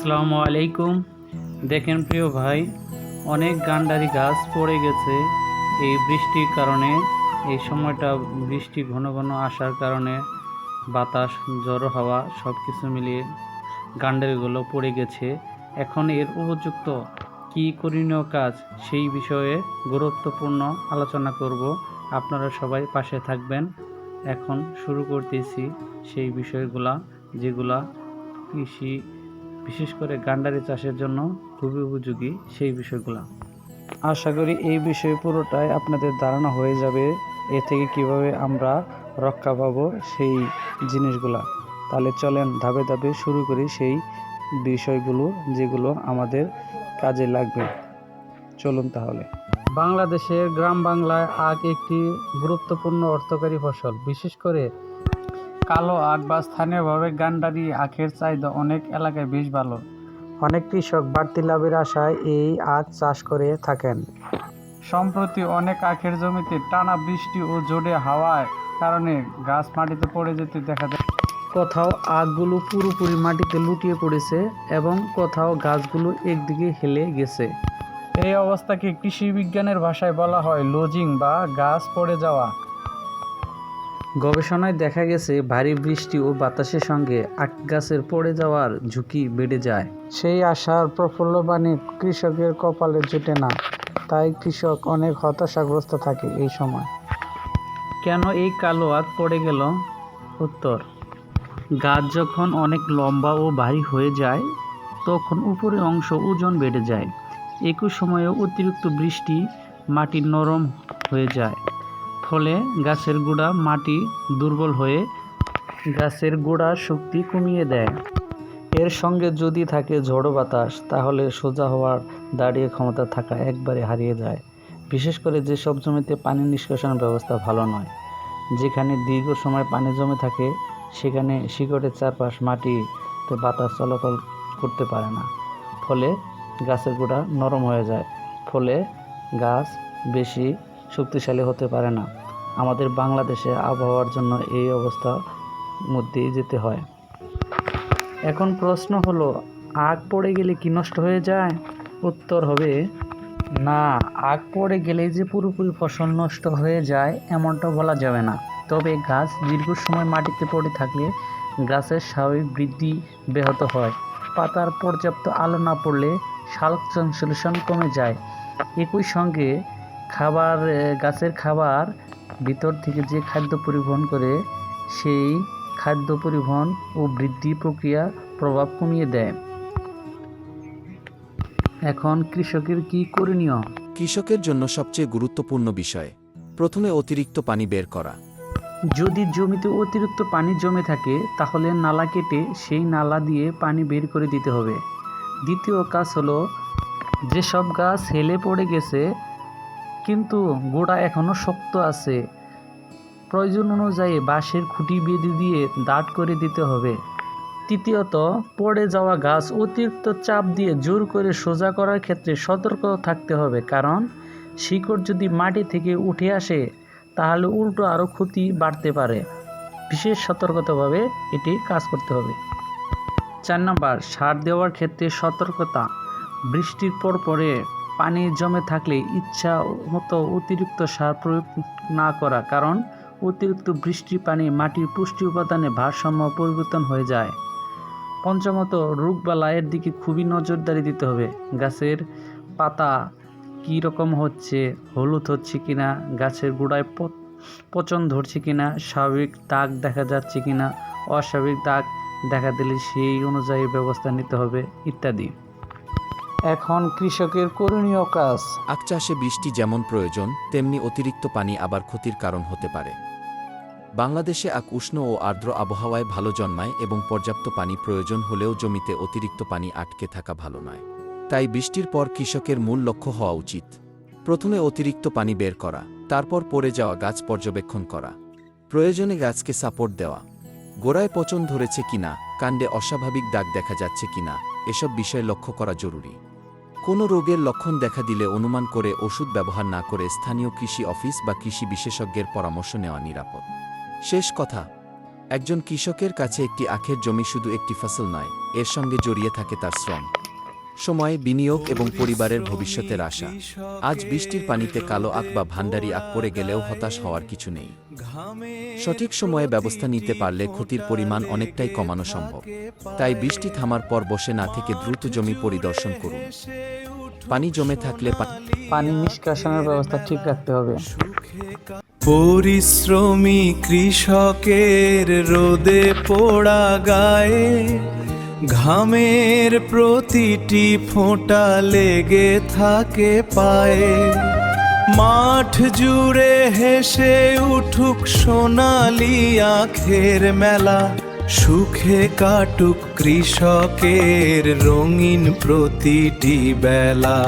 আসসালামু আলাইকুম। দেখেন প্রিয় ভাই, অনেক গান্ডারি গাছ পড়ে গেছে এই বৃষ্টির কারণে। এই সময়টা বৃষ্টি ঘন ঘন আসার কারণে বাতাস, ঝড়ো হাওয়া সব কিছু মিলিয়ে গান্ডারিগুলো পড়ে গেছে। এখন এর উপযুক্ত কী করণীয় কাজ সেই বিষয়ে গুরুত্বপূর্ণ আলোচনা করব। আপনারা সবাই পাশে থাকবেন। এখন শুরু করতেছি সেই বিষয়গুলা যেগুলা কৃষি, বিশেষ করে গান্ডারি চাষের জন্য খুবই উপযোগী সেই বিষয়গুলো। আশা করি এই বিষয়ে পুরোটাই আপনাদের ধারণা হয়ে যাবে, এ থেকে কিভাবে আমরা রক্ষা পাবো সেই জিনিসগুলা। তাহলে চলেন ধাপে ধাপে শুরু করি সেই বিষয়গুলো যেগুলো আমাদের কাজে লাগবে। চলুন তাহলে। বাংলাদেশের গ্রাম বাংলায় আখ একটি গুরুত্বপূর্ণ অর্থকরী ফসল। বিশেষ করে কালো আখ বা স্থানীয়ভাবে গান্ডারি আখের চাহিদা অনেক এলাকায় বেশ ভালো। অনেক কৃষক বাড়তি লাভের আশায় এই আখ চাষ করে থাকেন। সম্প্রতি অনেক আখের জমিতে টানা বৃষ্টি ও জোরে হাওয়ার কারণে গাছ মাটিতে পড়ে যেতে দেখা যায়। কোথাও আখগুলো পুরোপুরি মাটিতে লুটিয়ে পড়েছে এবং কোথাও গাছগুলো একদিকে হেলে গেছে। এই অবস্থাকে কৃষি বিজ্ঞানের ভাষায় বলা হয় লোজিং বা গাছ পড়ে যাওয়া। গবেষণায় দেখা গেছে ভারী বৃষ্টি ও বাতাসের সঙ্গে আখ গাছের পড়ে যাওয়ার ঝুঁকি বেড়ে যায়। সেই আশার প্রফুল্ল বাণী কৃষকের কপালে জোটে না, তাই কৃষক অনেক হতাশাগ্রস্ত থাকে এই সময়। কেন এই কালো আখ পড়ে গেল? উত্তর: গাছ যখন অনেক লম্বা ও ভারী হয়ে যায় তখন উপরের অংশ ওজন বেড়ে যায়। একই সময়ে অতিরিক্ত বৃষ্টি মাটি নরম হয়ে যায়, ফলে গাছের গোড়া মাটি দুর্বল হয়ে গাছের গোড়ার শক্তি কমিয়ে দেয়। এর সঙ্গে যদি থাকে ঝড়ো বাতাস, তাহলে সোজা হওয়ার, দাঁড়িয়ে ক্ষমতা থাকা একবারে হারিয়ে যায়। বিশেষ করে যেসব জমিতে পানি নিষ্কাশন ব্যবস্থা ভালো নয়, যেখানে দীর্ঘ সময় পানি জমে থাকে, সেখানে শিকড়ের চারপাশ মাটিতে বাতাস চলাচল করতে পারে না, ফলে গাছের গোড়া নরম হয়ে যায়, ফলে গাছ বেশি শক্তিশালী হতে পারে না। আমাদের বাংলাদেশে আবহাওয়ার জন্য এই অবস্থার মধ্যেই যেতে হয়। এখন প্রশ্ন হলো, আখ পড়ে গেলে কি নষ্ট হয়ে যায়? উত্তর হবে না। আখ পড়ে গেলে যে পুরোপুরি ফসল নষ্ট হয়ে যায় এমনটা বলা যাবে না। তবে গাছ দীর্ঘ সময় মাটিতে পড়ে থাকলে গাছের স্বাভাবিক বৃদ্ধি ব্যাহত হয়। পাতার পর্যাপ্ত আলো না পড়লে সালোক সংশ্লেষণ কমে যায়। একই সঙ্গে গাছের খাবার ভিতর থেকে যে খাদ্য পরিবহন করে, সেই খাদ্য পরিবহন ও বৃদ্ধি প্রক্রিয়া প্রভাব কমিয়ে দেয়। এখন কৃষকের কি করণীয়? কৃষকের জন্য সবচেয়ে গুরুত্বপূর্ণ বিষয়, প্রথমে অতিরিক্ত পানি বের করা। যদি জমিতে অতিরিক্ত পানি জমে থাকে তাহলে নালা কেটে সেই নালা দিয়ে পানি বের করে দিতে হবে। দ্বিতীয় কাজ হলো, যেসব গাছ হেলে পড়ে গেছে কিন্তু গোড়া এখনও শক্ত আছে, প্রয়োজন অনুযায়ী বাঁশের খুঁটি বেঁধে দিয়ে দাঁড় করে দিতে হবে। তৃতীয়ত, পড়ে যাওয়া গাছ অতিরিক্ত চাপ দিয়ে জোর করে সোজা করার ক্ষেত্রে সতর্ক থাকতে হবে, কারণ শিকড় যদি মাটি থেকে উঠে আসে তাহলে উল্টো আরও ক্ষতি বাড়তে পারে। বিশেষ সতর্কতাভাবে এটি কাজ করতে হবে। 4 নম্বর, সার দেওয়ার ক্ষেত্রে সতর্কতা। বৃষ্টির পরে পানি জমে থাকলে ইচ্ছা মতো অতিরিক্ত সার প্রয়োগ না করা, কারণ অতিরিক্ত বৃষ্টির পানি মাটির পুষ্টি উপাদানে ভারসাম্য পরিবর্তন হয়ে যায়। পঞ্চমত, রোগবালাইয়ের দিকে খুবই নজরদারি দিতে হবে। গাছের পাতা কী রকম হচ্ছে, হলুদ হচ্ছে কিনা, গাছের গোড়ায় পচন ধরছে কিনা, স্বাভাবিক দাগ দেখা যাচ্ছে কিনা, অস্বাভাবিক দাগ দেখা দিলে সেই অনুযায়ী ব্যবস্থা নিতে হবে ইত্যাদি। এখন কৃষকের করণীয় কাজ। আখ চাষে বৃষ্টি যেমন প্রয়োজন, তেমনি অতিরিক্ত পানি আবার ক্ষতির কারণ হতে পারে। বাংলাদেশে আখ উষ্ণ ও আর্দ্র আবহাওয়ায় ভালো জন্মায় এবং পর্যাপ্ত পানি প্রয়োজন হলেও জমিতে অতিরিক্ত পানি আটকে থাকা ভালো নয়। তাই বৃষ্টির পর কৃষকের মূল লক্ষ্য হওয়া উচিত প্রথমে অতিরিক্ত পানি বের করা, তারপর পড়ে যাওয়া গাছ পর্যবেক্ষণ করা, প্রয়োজনে গাছকে সাপোর্ট দেওয়া, গোড়ায় পচন ধরেছে কিনা, কাণ্ডে অস্বাভাবিক দাগ দেখা যাচ্ছে কিনা, এসব বিষয় লক্ষ্য করা জরুরি। কোনো রোগের লক্ষণ দেখা দিলে অনুমান করে ওষুধ ব্যবহার না করে স্থানীয় কৃষি অফিস বা কৃষি বিশেষজ্ঞের পরামর্শ নেওয়া নিরাপদ। শেষ কথা, একজন কৃষকের কাছে একটি আখের জমি শুধু একটি ফসল নয়, এর সঙ্গে জড়িয়ে থাকে তার শ্রম, সময়, বিনিয়োগ এবং পরিবারের ভবিষ্যতের আশা। আজ বৃষ্টির পানিতে কালো আখ বা ভান্ডারি আখ পড়ে গেলেও হতাশ হওয়ার কিছু নেই। সঠিক সময়ে ব্যবস্থা নিতে পারলে ক্ষতির পরিমাণ অনেকটাই কমানো সম্ভব। তাই বৃষ্টি থামার পর বসে না থেকে দ্রুত জমি পরিদর্শন করুন। পানি জমে থাকলে পানি নিষ্কাশনের ব্যবস্থা ঠিক রাখতে হবে। পরিশ্রমী কৃষকের রোদে পোড়া গায়ে ঘামের প্রতিটি ফোঁটা লেগে থাকে পায়ে। মাঠ জুড়ে হেসে উঠুক সোনালি আখের মেলা, সুখে কাটুক কৃষকের রঙিন প্রতিটি বেলা।